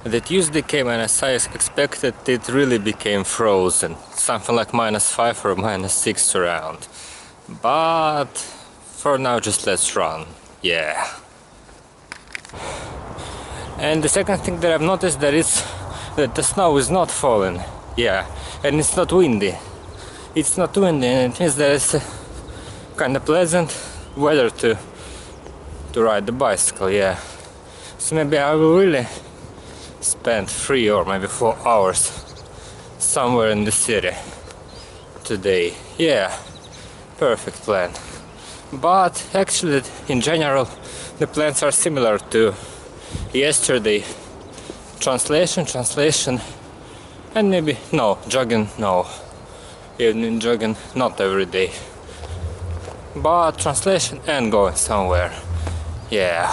The Tuesday came and as I expected it really became frozen. Something like -5 or -6 around. But for now just let's run. Yeah. And the second thing that I've noticed that the snow is not falling. Yeah. And it's not windy. It's not windy and it means that it's kind of pleasant weather to ride the bicycle, yeah. So maybe I will really spend 3 or maybe 4 hours somewhere in the city today. Yeah, perfect plan. But actually, in general, the plans are similar to yesterday. Translation, and maybe jogging, evening jogging, not every day. But translation and going somewhere. Yeah.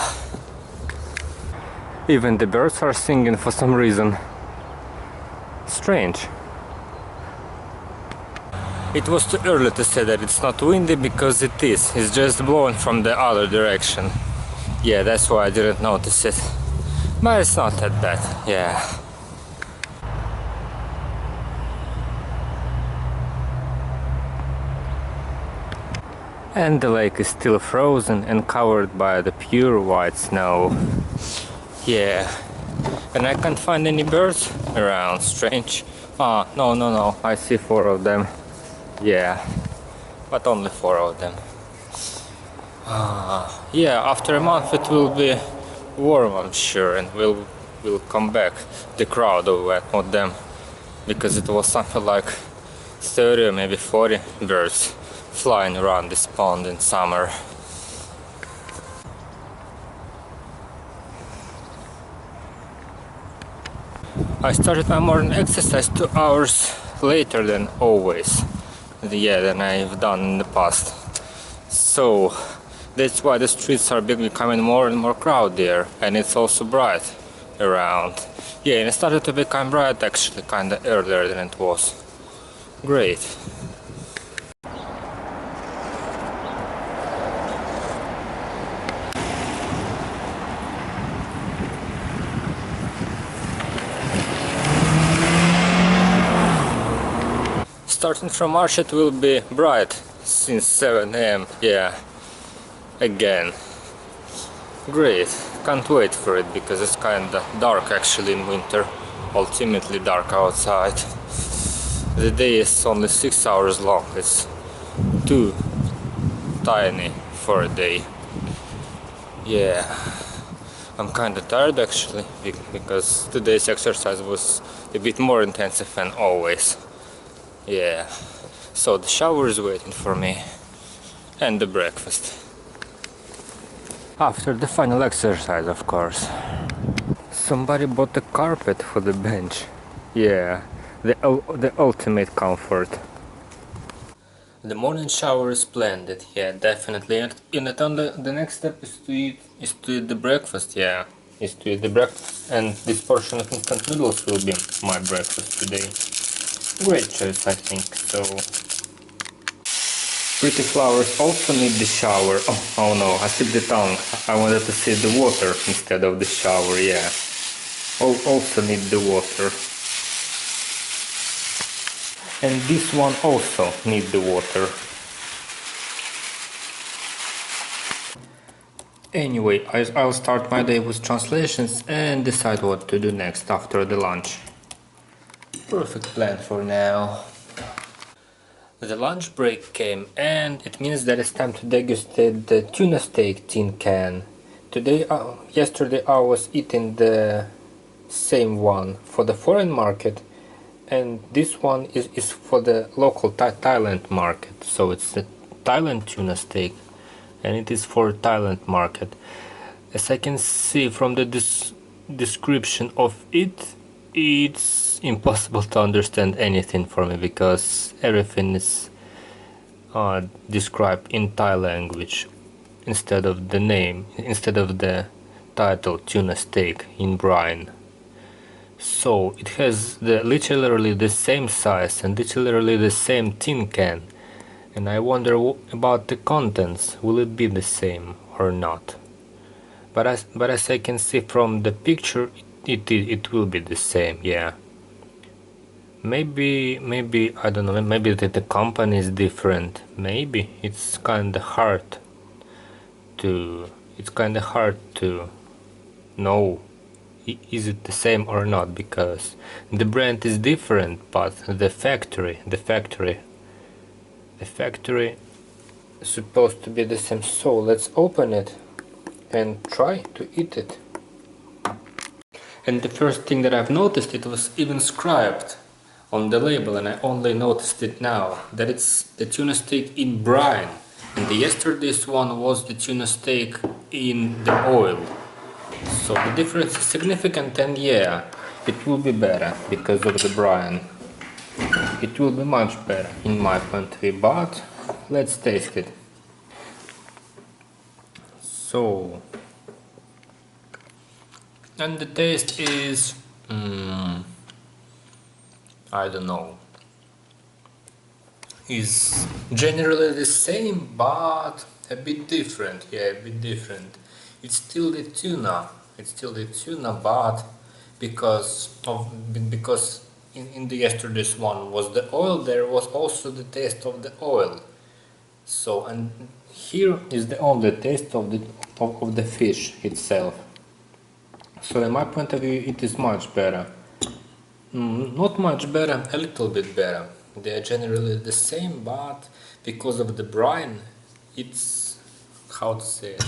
Even the birds are singing for some reason. Strange. It was too early to say that it's not windy because it is. It's just blowing from the other direction. Yeah, that's why I didn't notice it. But it's not that bad. Yeah. And the lake is still frozen and covered by the pure white snow. Yeah, and I can't find any birds around. Strange. No, I see 4 of them. Yeah, but only 4 of them. Yeah, after a month it will be warm, I'm sure, and we'll come back. The crowd of them, because it was something like 30 or maybe 40 birds flying around this pond in summer. I started my morning exercise 2 hours later than always. Yeah, than I've done in the past. So that's why the streets are becoming more and more crowded there, and it's also bright around. Yeah, and it started to become bright actually kinda earlier than it was. Great. Starting from March it will be bright since 7 AM, yeah, again. Great, can't wait for it because it's kinda dark actually in winter, ultimately dark outside. The day is only 6 hours long, it's too tiny for a day. Yeah, I'm kinda tired actually because today's exercise was a bit more intensive than always. Yeah, so the shower is waiting for me and the breakfast. After the final exercise, of course. Somebody bought a carpet for the bench. Yeah, the ultimate comfort. The morning shower is splendid. Yeah, definitely. And the next step is to eat the breakfast. Yeah, is to eat the breakfast, and this portion of instant noodles will be my breakfast today. Great choice, I think. So pretty flowers also need the shower. Oh no, I slipped the tongue. I wanted to say the water instead of the shower. Yeah, also need the water. And this one also need the water. Anyway, I'll start my day with translations and decide what to do next after the lunch. Perfect plan for now. The lunch break came and it means that it's time to degustate the tuna steak tin can. Yesterday I was eating the same one for the foreign market, and this one is for the local Thailand market. So it's the Thailand tuna steak and it is for Thailand market. As I can see from the description of it, it's impossible to understand anything for me because everything is described in Thai language instead of the title tuna steak in brine. So it has literally the same size and literally the same tin can, and I wonder about the contents. Will it be the same or not? But as I can see from the picture, it will be the same, yeah. Maybe I don't know, maybe the company is different. Maybe it's kind of hard to know is it the same or not, because the brand is different, but the factory is supposed to be the same. So let's open it and try to eat it. And the first thing that I've noticed, it was even scribed on the label, and I only noticed it now, that it's the tuna steak in brine, and the yesterday's one was the tuna steak in the oil. So the difference is significant, and yeah, it will be better because of the brine. It will be much better in my point of view, but let's taste it. So, and the taste is, I don't know, is generally the same, but a bit different. Yeah, a bit different. It's still the tuna. But because in the yesterday's one was the oil, there was also the taste of the oil. So, and here is the only taste of the fish itself. So in my point of view, it is much better. Not much better, a little bit better. They are generally the same, but because of the brine, it's, how to say it,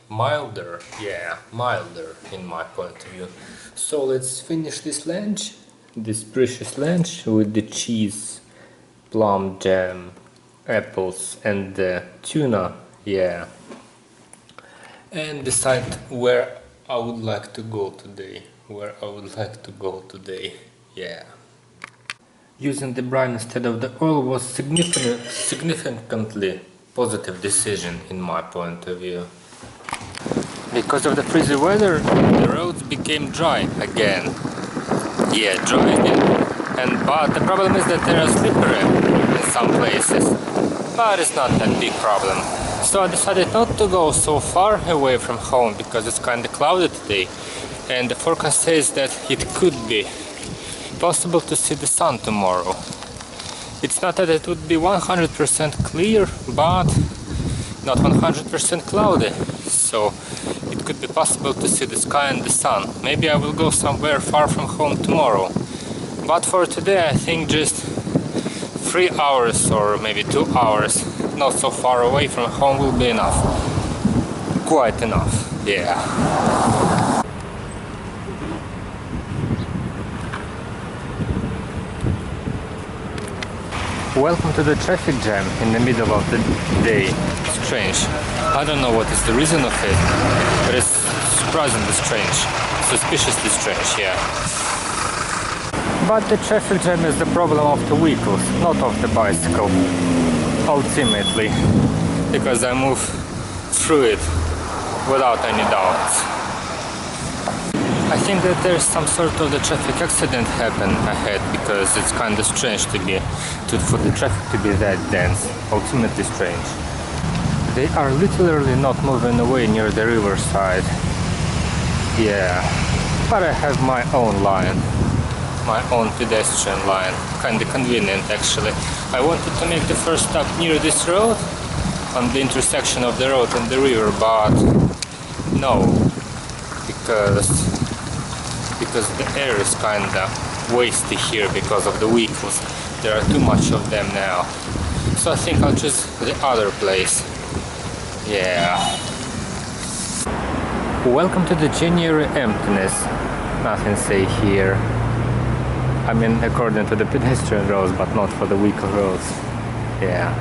milder. Yeah, milder in my point of view. So let's finish this lunch, this precious lunch, with the cheese, plum jam, apples and the tuna. Yeah, and decide where I would like to go today. Yeah. Using the brine instead of the oil was significantly positive decision in my point of view. Because of the freezing weather, the roads became dry again. Yeah, dry again. But the problem is that they are slippery in some places. But it's not that big problem. So I decided not to go so far away from home because it's kind of cloudy today. And the forecast says that it could be possible to see the sun tomorrow. It's not that it would be 100% clear, but not 100% cloudy. So it could be possible to see the sky and the sun. Maybe I will go somewhere far from home tomorrow. But for today I think just 3 hours or maybe 2 hours, not so far away from home, will be enough. Quite enough, yeah. Welcome to the traffic jam in the middle of the day. Strange. I don't know what is the reason of it, but it's surprisingly strange. Suspiciously strange, yeah. But the traffic jam is the problem of the vehicles, not of the bicycle. Ultimately. Because I move through it without any doubts. I think that there's some sort of the traffic accident happen ahead, because it's kind of strange for the traffic to be that dense. Ultimately strange. They are literally not moving away near the riverside. Yeah, but I have my own line, my own pedestrian line. Kinda convenient actually. I wanted to make the first stop near this road, on the intersection of the road and the river, but no, because the air is kinda wasted here because of the vehicles. There are too much of them now. So I think I'll choose the other place. Yeah. Welcome to the January emptiness. Nothing say here. I mean, according to the pedestrian roads, but not for the vehicle roads. Yeah.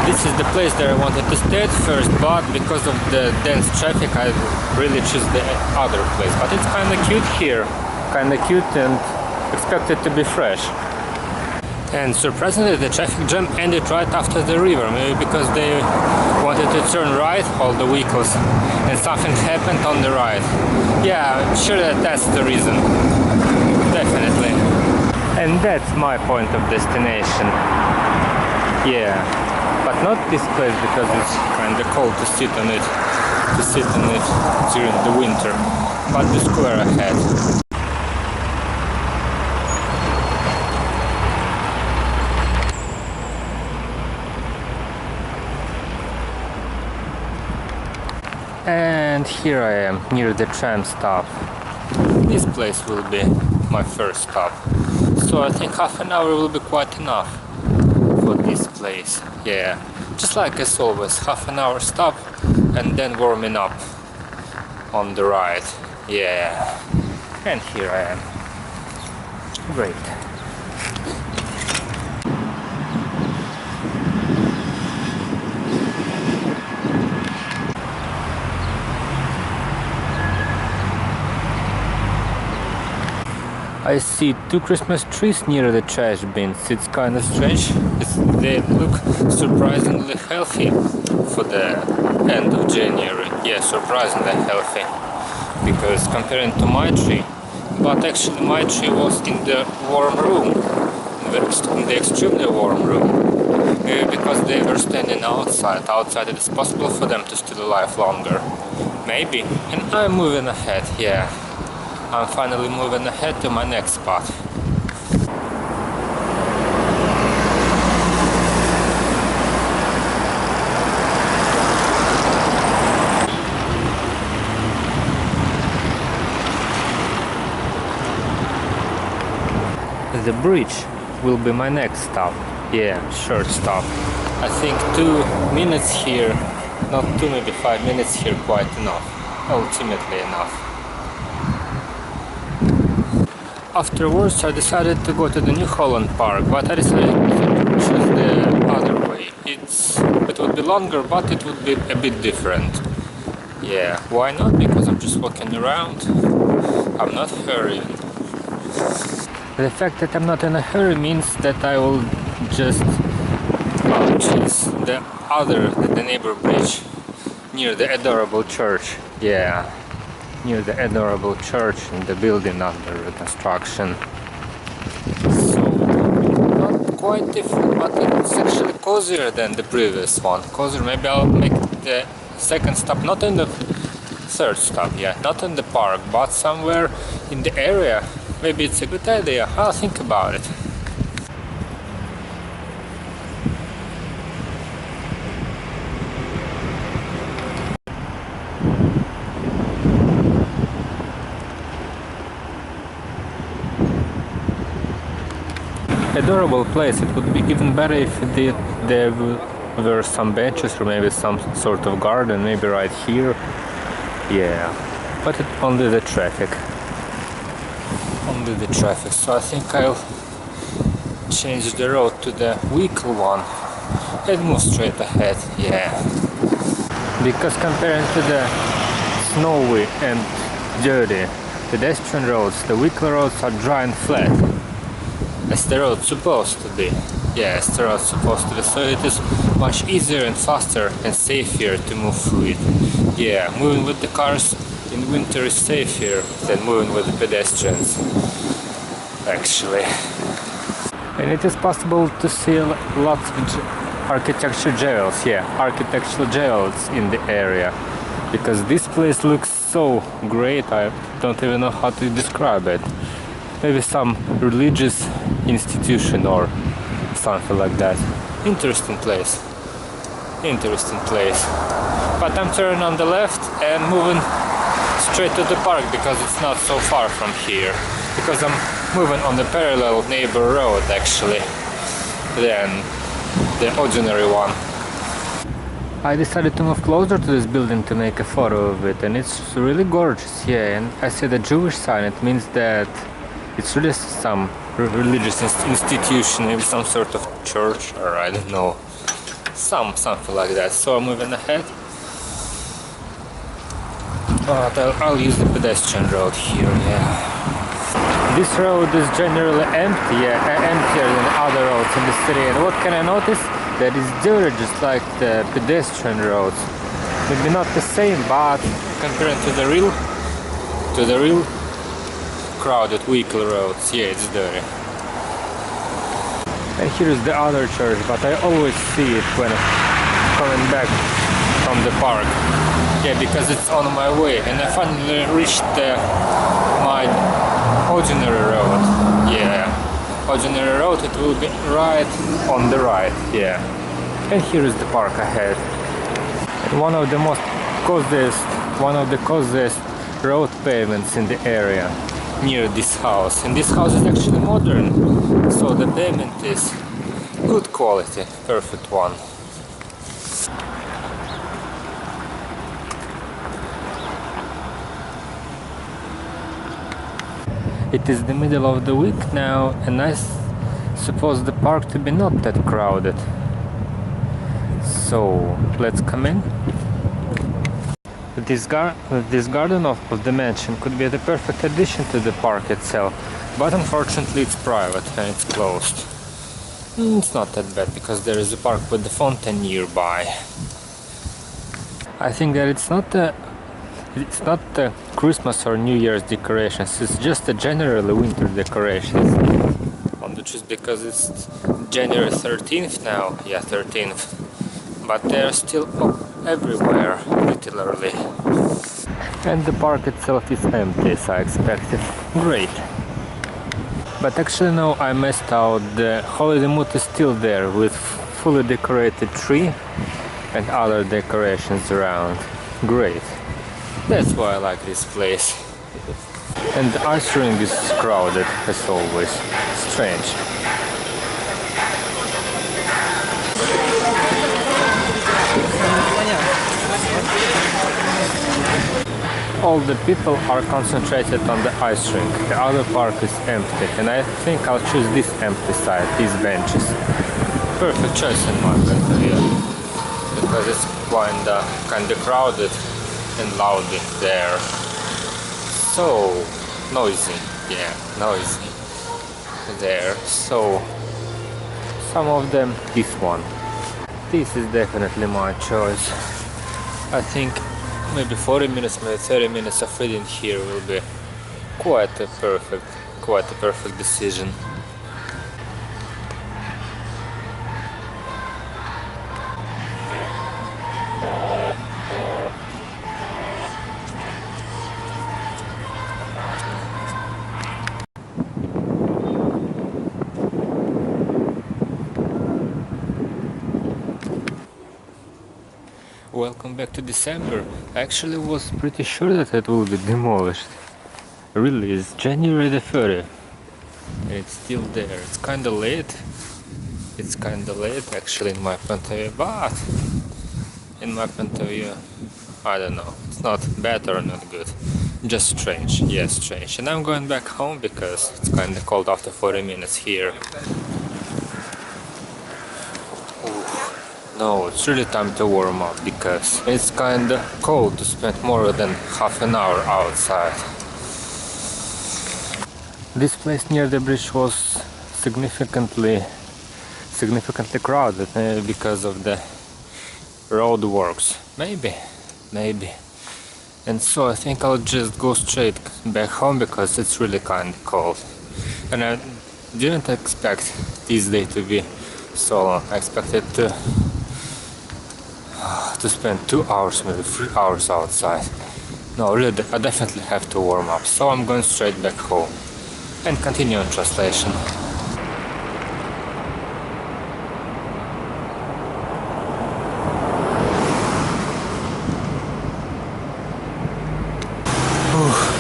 This is the place that I wanted to stay at first, but because of the dense traffic I really choose the other place. But it's kinda cute here, kinda cute and expected to be fresh. And surprisingly the traffic jam ended right after the river, maybe because they wanted to turn right, all the vehicles, and something happened on the right. Yeah, I'm sure that that's the reason. Definitely. And that's my point of destination. Yeah. But not this place because it's kinda cold to sit on it during the winter. But the square ahead. And here I am, near the tram stop. This place will be my first stop. So I think half an hour will be quite enough for this place. Yeah, just like as always, half an hour stop and then warming up on the ride. Yeah, and here I am. Great. I see 2 Christmas trees near the trash bins. It's kind of strange. They look surprisingly healthy for the end of January. Yeah, surprisingly healthy. Because comparing to my tree, but actually my tree was in the warm room, in the extremely warm room. Because they were standing outside. Outside it is possible for them to stay alive longer. Maybe. And I'm moving ahead, yeah. I'm finally moving ahead to my next spot. The bridge will be my next stop. Yeah, short stop. I think 2 minutes here, not 2, maybe 5 minutes here, quite enough. Ultimately enough. Afterwards I decided to go to the New Holland Park, but I decided to choose the other way. It would be longer, but it would be a bit different. Yeah, why not? Because I'm just walking around. I'm not hurrying. The fact that I'm not in a hurry means that I will just choose the neighbor bridge near the adorable church. Yeah. Near the adorable church in the building under reconstruction. So, not quite different, but it's actually cozier than the previous one. Cozier, maybe I'll make the second stop, not in the third stop, yeah, not in the park, but somewhere in the area. Maybe it's a good idea, I'll think about it. Adorable place. It would be even better if there were some benches or maybe some sort of garden, maybe right here. Yeah, but only the traffic. Only the traffic. So I think I'll change the road to the vehicle one and move straight ahead. Yeah, because comparing to the snowy and dirty pedestrian roads, the vehicle roads are dry and flat. As the road's supposed to be. Yeah, as the road's supposed to be. So it is much easier and faster and safer to move through it. Yeah, moving with the cars in winter is safer than moving with the pedestrians. Actually. And it is possible to see lots of architecture jewels. Yeah, architectural jewels in the area. Because this place looks so great, I don't even know how to describe it. Maybe some religious institution or something like that. Interesting place. Interesting place. But I'm turning on the left and moving straight to the park because it's not so far from here. Because I'm moving on the parallel neighbor road actually than the ordinary one. I decided to move closer to this building to make a photo of it, and it's really gorgeous. Yeah, and I see the Jewish sign. It means that it's really some religious institution, maybe some sort of church, or I don't know, something like that. So I'm moving ahead, but I'll use the pedestrian road here. Yeah, this road is generally empty, emptier than other roads in the city. And what can I notice? That is dirty, just like the pedestrian roads. Maybe not the same, but compared to the real crowded vehicle roads, yeah, it's dirty. And here is the other church, but I always see it when coming back from the park. Yeah, because it's on my way, and I finally reached my ordinary road. Yeah, ordinary road. It will be right on the right. Yeah, and here is the park ahead. And one of the coziest road pavements in the area near this house. And this house is actually modern, so the pavement is good quality, perfect one. It is the middle of the week now, and I suppose the park to be not that crowded. So let's come in. This garden of the mansion could be the perfect addition to the park itself, but unfortunately it's private and it's closed. It's not that bad because there is a park with the fountain nearby. I think that it's not the Christmas or New Year's decorations, it's just a generally winter decorations. On the truth, because it's January 13th now, yeah, 13th, but they're still everywhere, literally. And the park itself is empty, as I expected. Great. But actually no, I messed out. The holiday mood is still there with fully decorated tree and other decorations around. Great. That's why I like this place. And the ice rink is crowded as always. Strange. All the people are concentrated on the ice rink. The other park is empty, and I think I'll choose this empty side, these benches. Perfect choice in my opinion, because it's kinda crowded and loud there. So noisy, yeah, noisy there. So some of them, this one. This is definitely my choice. I think maybe 40 minutes, maybe 30 minutes of reading here will be quite a perfect decision. Welcome back to December. I actually was pretty sure that it will be demolished. Really, it's January the 30th and it's still there. It's kinda late. It's kinda late actually in my point of view, but in my point of view, I don't know. It's not bad or not good. Just strange. Yes, strange. And I'm going back home because it's kinda cold after 40 minutes here. No, it's really time to warm up because it's kinda cold to spend more than half an hour outside. This place near the bridge was significantly crowded because of the road works. Maybe. And so I think I'll just go straight back home because it's really kinda cold. And I didn't expect this day to be so long. I expected to spend 2 hours, maybe 3 hours outside. No, really, I definitely have to warm up. So I'm going straight back home and continue on translation.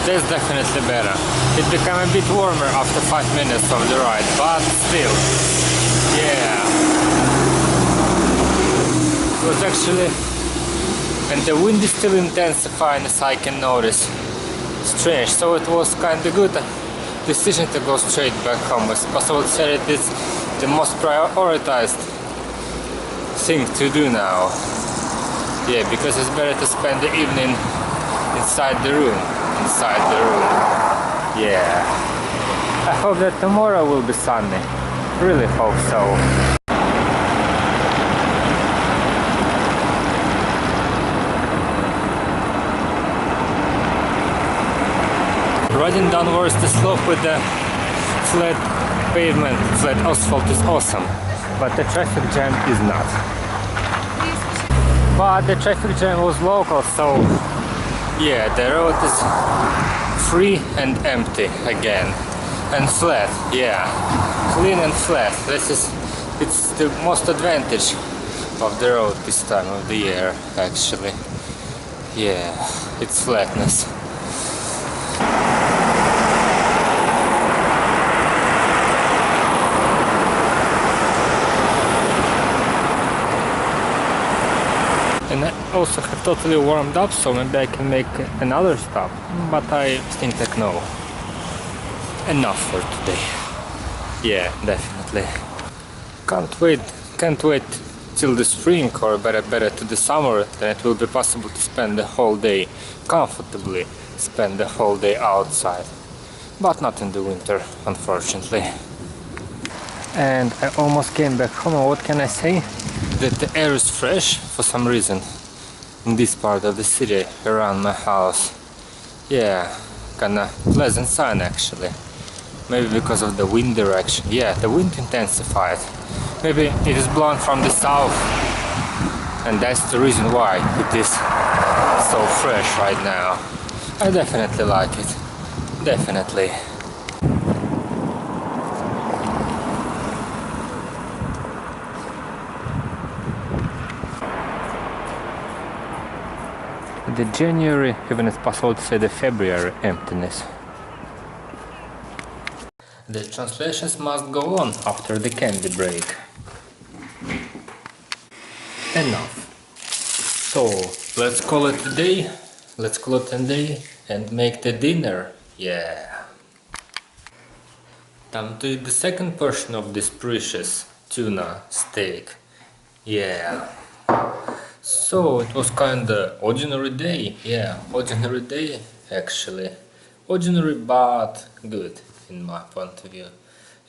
That's definitely better. It became a bit warmer after 5 minutes of the ride, but still, yeah. It was actually, and the wind is still intensifying as I can notice. Strange, so it was kinda good decision to go straight back home. As possible to say it is the most prioritized thing to do now. Yeah, because it's better to spend the evening inside the room. Yeah. I hope that tomorrow will be sunny. Really hope so. Riding downwards the slope with the flat pavement, flat asphalt is awesome, but the traffic jam is not. But the traffic jam was local, so yeah, the road is free and empty again, and flat. Yeah, clean and flat. It's the most advantage of the road this time of the year, actually. Yeah, it's flatness. And I also have totally warmed up, so maybe I can make another stop, but I think that no, enough for today. Yeah, definitely. Can't wait till the spring, or better to the summer, then it will be possible to spend the whole day comfortably, spend the whole day outside, but not in the winter, unfortunately. And I almost came back home, and what can I say? That the air is fresh for some reason in this part of the city around my house. Yeah, kinda pleasant sign actually. Maybe because of the wind direction. Yeah, the wind intensified. Maybe it is blowing from the south, and that's the reason why it is so fresh right now. I definitely like it. Definitely. The January, even it's possible to say the February emptiness. The translations must go on after the candy break. Enough. So let's call it a day. Let's call it a day and make the dinner. Yeah. Time to eat the second portion of this precious tuna steak. Yeah. So it was kinda ordinary day, yeah, ordinary day actually. Ordinary but good in my point of view.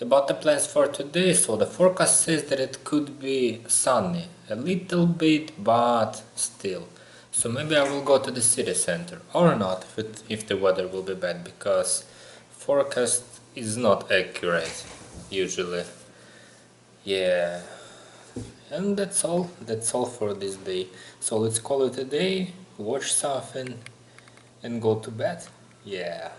About the plans for today, so the forecast says that it could be sunny, a little bit, but still. So maybe I will go to the city center, or not if the weather will be bad, because forecast is not accurate usually. Yeah. And that's all for this day. So let's call it a day, watch something and go to bed. Yeah.